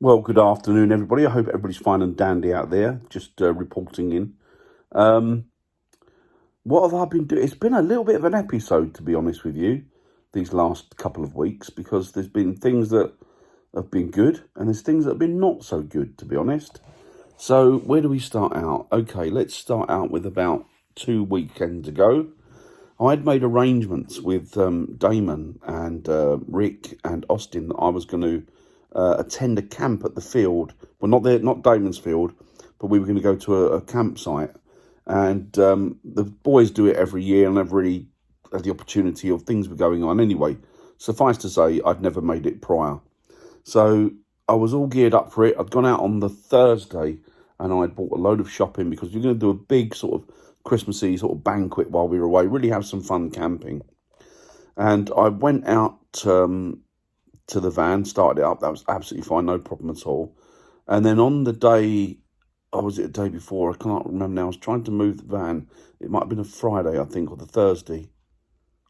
Well, good afternoon, everybody. I hope everybody's fine and dandy out there. Just reporting in. Um, what have I been doing? It's been a little bit of an episode, to be honest with you, these last couple of weeks, because there's been things that have been good and there's things that have been not so good, to be honest. So, where do we start out? Okay, let's start out with about 2 weekends ago. I'd made arrangements with Damon and Rick and Austin that I was going to attend a camp at the field. Well, not Damon's field, but we were going to go to a campsite. And the boys do it every year, and I've really had the opportunity of things were going on anyway. Suffice to say, I'd never made it prior. So I was all geared up for it. I'd gone out on the Thursday and I'd bought a load of shopping because we are going to do a big sort of Christmassy sort of banquet while we were away, really have some fun camping. And I went out to the van, started it up. That was absolutely fine, no problem at all. And then on the day, or was it the day before? I can't remember now. I was trying to move the van. It might have been a Friday, I think, or the Thursday.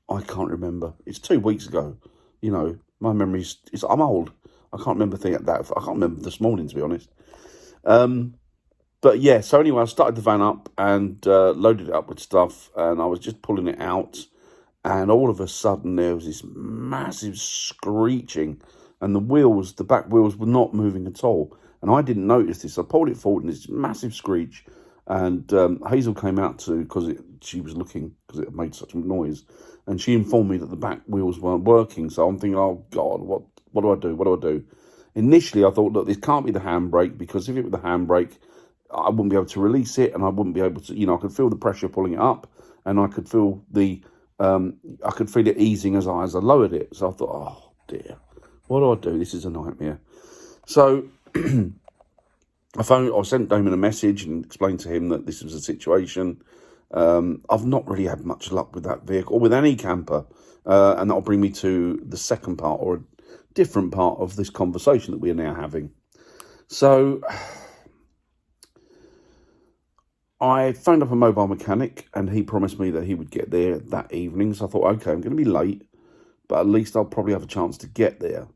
I can't remember. It's 2 weeks ago. You know, my memory's. I'm old. I can't remember that. I can't remember this morning, to be honest. But yeah, so anyway, I started the van up and loaded it up with stuff, and I was just pulling it out, and all of a sudden there was this massive screeching, and the back wheels were not moving at all, and I didn't notice this. I pulled it forward, and this massive screech, and Hazel came out because she was looking because it made such a noise, and she informed me that the back wheels weren't working. So I'm thinking, oh God, what do I do? What do I do? Initially, I thought, look, this can't be the handbrake, because if it were the handbrake, I wouldn't be able to release it, and I wouldn't be able to, I could feel the pressure pulling it up, and I could feel I could feel it easing as I lowered it. So I thought, oh dear, what do I do? This is a nightmare. So I sent Damon a message and explained to him that this was a situation. I've not really had much luck with that vehicle or with any camper, and that'll bring me to the second part, or a different part of this conversation that we are now having. So I phoned up a mobile mechanic, and he promised me that he would get there that evening. So I thought, okay, I'm going to be late, but at least I'll probably have a chance to get there.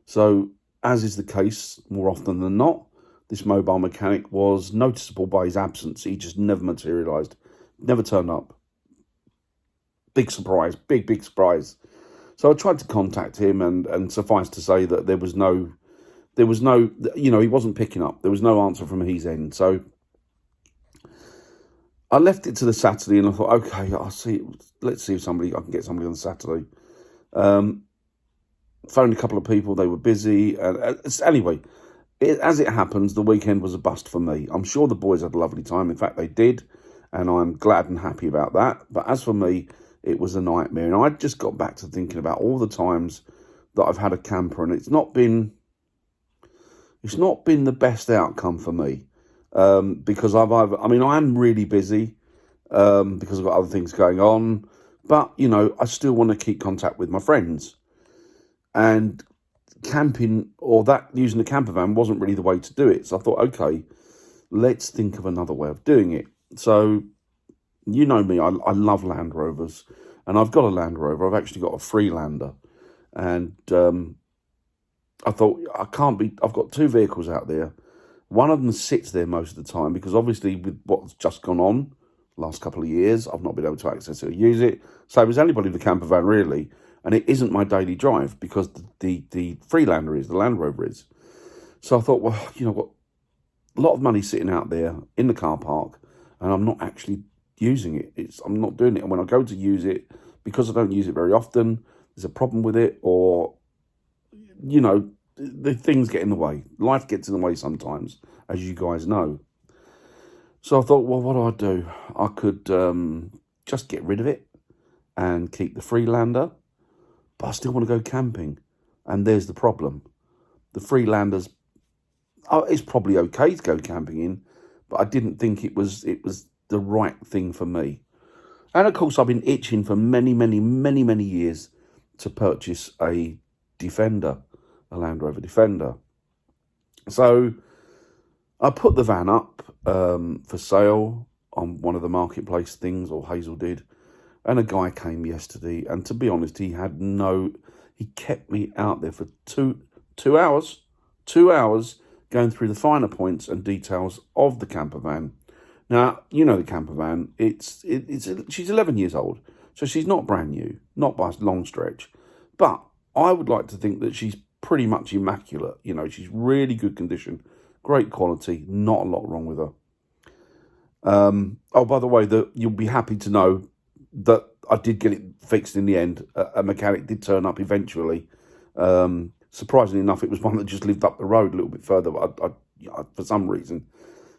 So, as is the case more often than not, this mobile mechanic was noticeable by his absence. He just never materialised, never turned up. Big surprise, big surprise. So I tried to contact him, and suffice to say that there was no, he wasn't picking up. There was no answer from his end. So I left it to the Saturday, and I thought, okay, let's see if I can get somebody on Saturday. Phoned a couple of people, they were busy. Anyway, as it happens, the weekend was a bust for me. I'm sure the boys had a lovely time. In fact, they did, and I'm glad and happy about that. But as for me, it was a nightmare. And I just got back to thinking about all the times that I've had a camper, and it's not been the best outcome for me. Because I'm really busy, because I've got other things going on, but, I still want to keep contact with my friends, and camping, or that using the camper van, wasn't really the way to do it. So I thought, okay, let's think of another way of doing it. So, you know me, I love Land Rovers, and I've got a Land Rover. I've actually got a Freelander, and I thought, I've got two vehicles out there. One of them sits there most of the time because obviously with what's just gone on last couple of years, I've not been able to access it or use it. Same as anybody with the camper van, really. And it isn't my daily drive because the Freelander is, the Land Rover is. So I thought, well, you know what? A lot of money sitting out there in the car park, and I'm not actually using it. I'm not doing it. And when I go to use it, because I don't use it very often, there's a problem with it, or, the things get in the way. Life gets in the way sometimes, as you guys know. So I thought, well, what do? I could just get rid of it and keep the Freelander, but I still want to go camping. And there's the problem. The Freelander's, it's probably okay to go camping in, but I didn't think it was the right thing for me. And of course, I've been itching for many years to purchase a Defender, a Land Rover Defender. So I put the van up for sale on one of the marketplace things, or Hazel did, and a guy came yesterday, and to be honest, he kept me out there for two hours, going through the finer points and details of the camper van. Now, you know the camper van, she's 11 years old, so she's not brand new, not by a long stretch. But I would like to think that she's pretty much immaculate. You know, she's really good condition, great quality, not a lot wrong with her. Oh, by the way, you'll be happy to know that I did get it fixed in the end. A mechanic did turn up eventually. Surprisingly enough, it was one that just lived up the road a little bit further. But for some reason,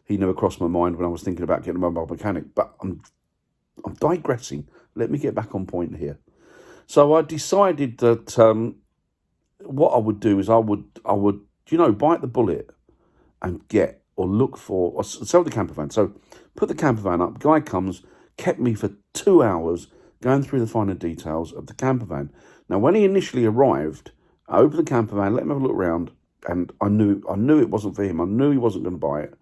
he never crossed my mind when I was thinking about getting a mobile mechanic. But I'm digressing. Let me get back on point here. So I decided that what I would do is I would bite the bullet and get or look for or sell the camper van. So put the camper van up. Guy comes, kept me for 2 hours going through the finer details of the camper van. Now, when he initially arrived, I opened the camper van, let him have a look around, and I knew it wasn't for him. I knew he wasn't going to buy it.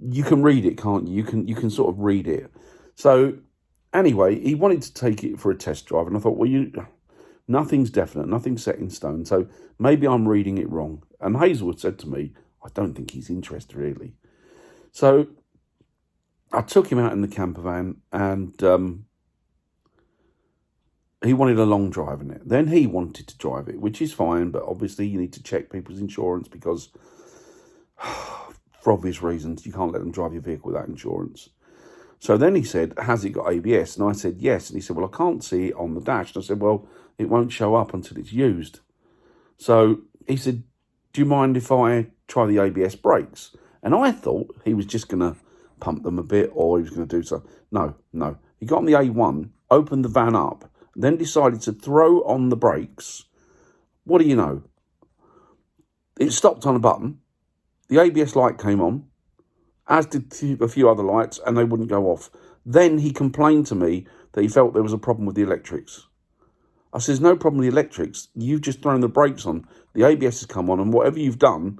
You can read it, can't you? You can sort of read it. So anyway, he wanted to take it for a test drive, and I thought, well, nothing's definite, nothing's set in stone, so maybe I'm reading it wrong. And Hazelwood said to me, I don't think he's interested, really. So I took him out in the camper van, and he wanted a long drive in it. Then he wanted to drive it, which is fine, but obviously you need to check people's insurance because, for obvious reasons, you can't let them drive your vehicle without insurance. So then he said, has it got ABS? And I said, yes. And he said, well, I can't see it on the dash. And I said, well, it won't show up until it's used. So he said, do you mind if I try the ABS brakes? And I thought he was just going to pump them a bit or he was going to do so. No. He got on the A1, opened the van up, then decided to throw on the brakes. What do you know? It stopped on a button. The ABS light came on, as did a few other lights, and they wouldn't go off. Then he complained to me that he felt there was a problem with the electrics. I said, there's no problem with the electrics. You've just thrown the brakes on. The ABS has come on, and whatever you've done,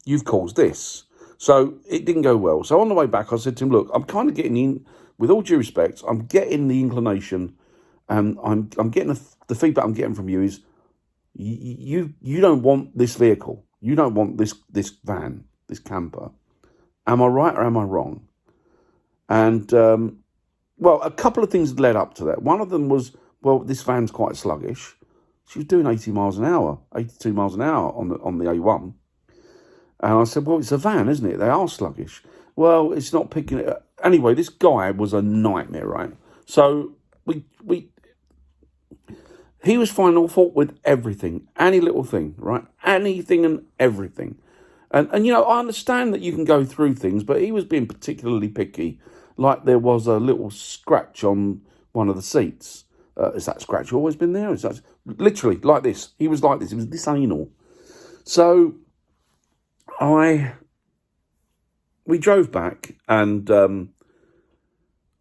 you've caused this. So it didn't go well. So on the way back, I said to him, look, I'm kind of getting in, with all due respect, I'm getting the inclination, and I'm getting the feedback I'm getting from you is you don't want this vehicle. You don't want this van, this camper. Am I right or am I wrong? And, well, a couple of things led up to that. One of them was, well, this van's quite sluggish. She was doing 80 miles an hour, 82 miles an hour on the A1. And I said, well, it's a van, isn't it? They are sluggish. Well, it's not picking it up. Anyway, this guy was a nightmare, right? So he was finding fault with everything, any little thing, right? Anything and everything. And I understand that you can go through things, but he was being particularly picky. Like there was a little scratch on one of the seats. Has that scratch always been there? Is that literally like this? He was like this. It was this anal. So we drove back, and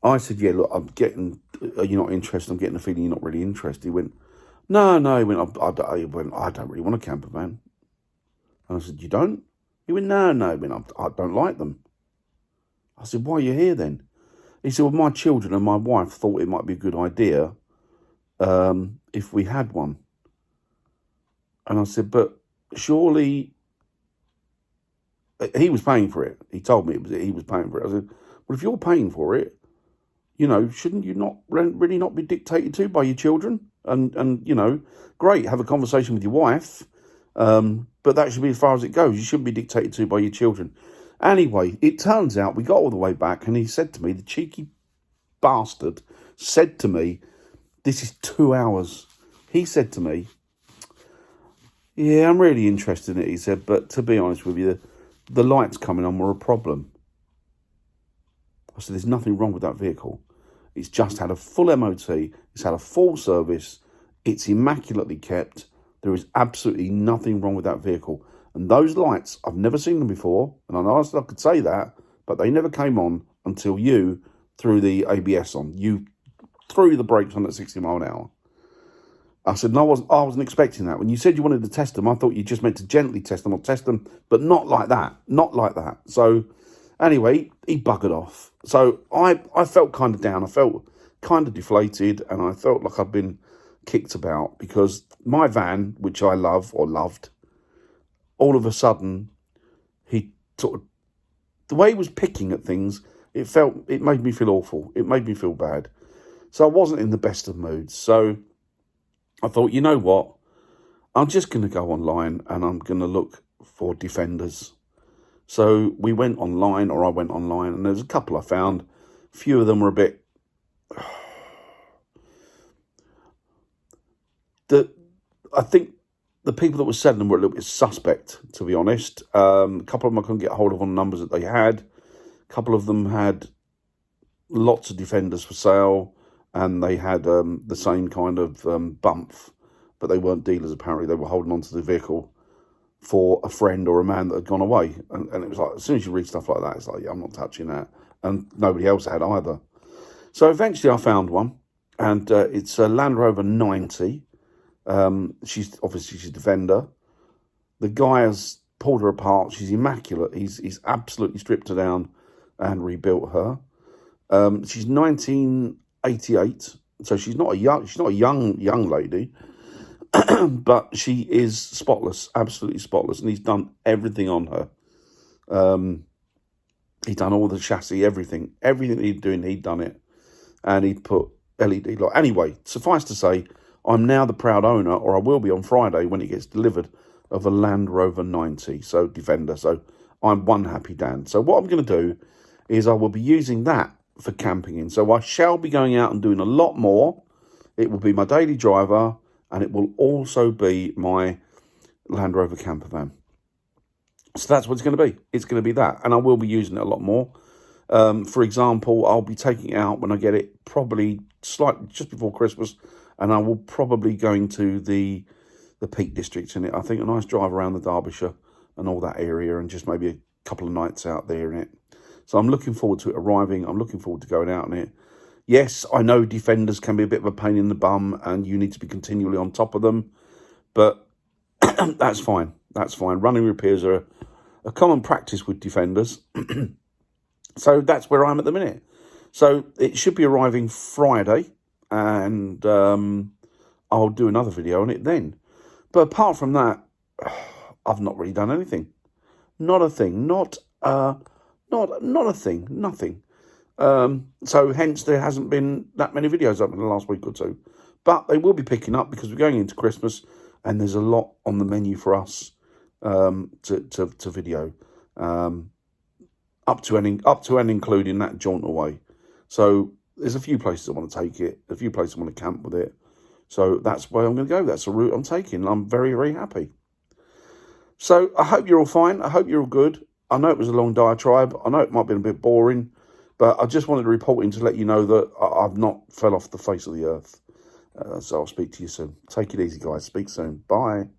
I said, "Yeah, look, are you not interested? I'm getting the feeling you're not really interested." He went, "No." He went, I don't really want a camper van." And I said, "You don't?" He went, no. He went, I don't like them. I said, why are you here then? He said, well, my children and my wife thought it might be a good idea if we had one. And I said, but surely he was paying for it. He told me he was paying for it. I said, well, if you're paying for it, shouldn't you not really not be dictated to by your children? And great, have a conversation with your wife. But that should be as far as it goes. You shouldn't be dictated to by your children. Anyway, it turns out we got all the way back, and he said to me, the cheeky bastard said to me, this is 2 hours. He said to me, yeah, I'm really interested in it, he said, but to be honest with you, the lights coming on were a problem. I said, there's nothing wrong with that vehicle. It's just had a full MOT. It's had a full service. It's immaculately kept. There is absolutely nothing wrong with that vehicle. And those lights, I've never seen them before. And I know I could say that, but they never came on until you threw the ABS on. You threw the brakes on at 60 mile an hour. I said, no, I wasn't expecting that. When you said you wanted to test them, I thought you just meant to gently test them or test them, but not like that. Not like that. So anyway, he buggered off. So I felt kind of down. I felt kind of deflated, and I felt like I'd been kicked about because my van, which I love or loved, all of a sudden he sort of, the way he was picking at things, it made me feel awful. It made me feel bad. So I wasn't in the best of moods. So I thought, you know what? I'm just going to go online and I'm going to look for Defenders. So we went online, or I went online, and there's a couple I found. A few of them were a bit... I think the people that were selling them were a little bit suspect, to be honest. A couple of them I couldn't get hold of on the numbers that they had. A couple of them had lots of Defenders for sale, and they had the same kind of bump, but they weren't dealers apparently. They were holding on to the vehicle for a friend or a man that had gone away. And it was like, as soon as you read stuff like that, it's like, yeah, I'm not touching that. And nobody else had either. So eventually I found one, and it's a Land Rover 90. She's a Defender. The guy has pulled her apart. She's immaculate. He's absolutely stripped her down and rebuilt her. She's 1988, so she's not a young lady, but she is spotless, absolutely spotless. And he's done everything on her. He's done all the chassis, everything that he'd doing, he'd done it, and he'd put LED light. Anyway, suffice to say, I'm now the proud owner, or I will be on Friday when it gets delivered, of a Land Rover 90, so Defender. So I'm one happy Dan. So what I'm going to do is I will be using that for camping in. So I shall be going out and doing a lot more. It will be my daily driver, and it will also be my Land Rover camper van. So that's what it's going to be. It's going to be that, and I will be using it a lot more. For example, I'll be taking it out when I get it, probably slightly just before Christmas, and I will probably going to the Peak District in it. I think a nice drive around the Derbyshire and all that area, and just maybe a couple of nights out there in it. So I'm looking forward to it arriving. I'm looking forward to going out in it. Yes, I know Defenders can be a bit of a pain in the bum, and you need to be continually on top of them, but that's fine. That's fine. Running repairs are a common practice with Defenders. So that's where I'm at the minute. So it should be arriving Friday, and I'll do another video on it then. But apart from that, I've not really done anything. Not a thing. Not a thing. Nothing. So hence there hasn't been that many videos up in the last week or two. But they will be picking up because we're going into Christmas, and there's a lot on the menu for us to video. Up to and including that jaunt away. So there's a few places I want to take it, a few places I want to camp with it. So that's where I'm going to go. That's the route I'm taking. I'm very, very happy. So I hope you're all fine. I hope you're all good. I know it was a long diatribe. I know it might have been a bit boring, but I just wanted to report in to let you know that I've not fell off the face of the earth. So I'll speak to you soon. Take it easy, guys. Speak soon. Bye.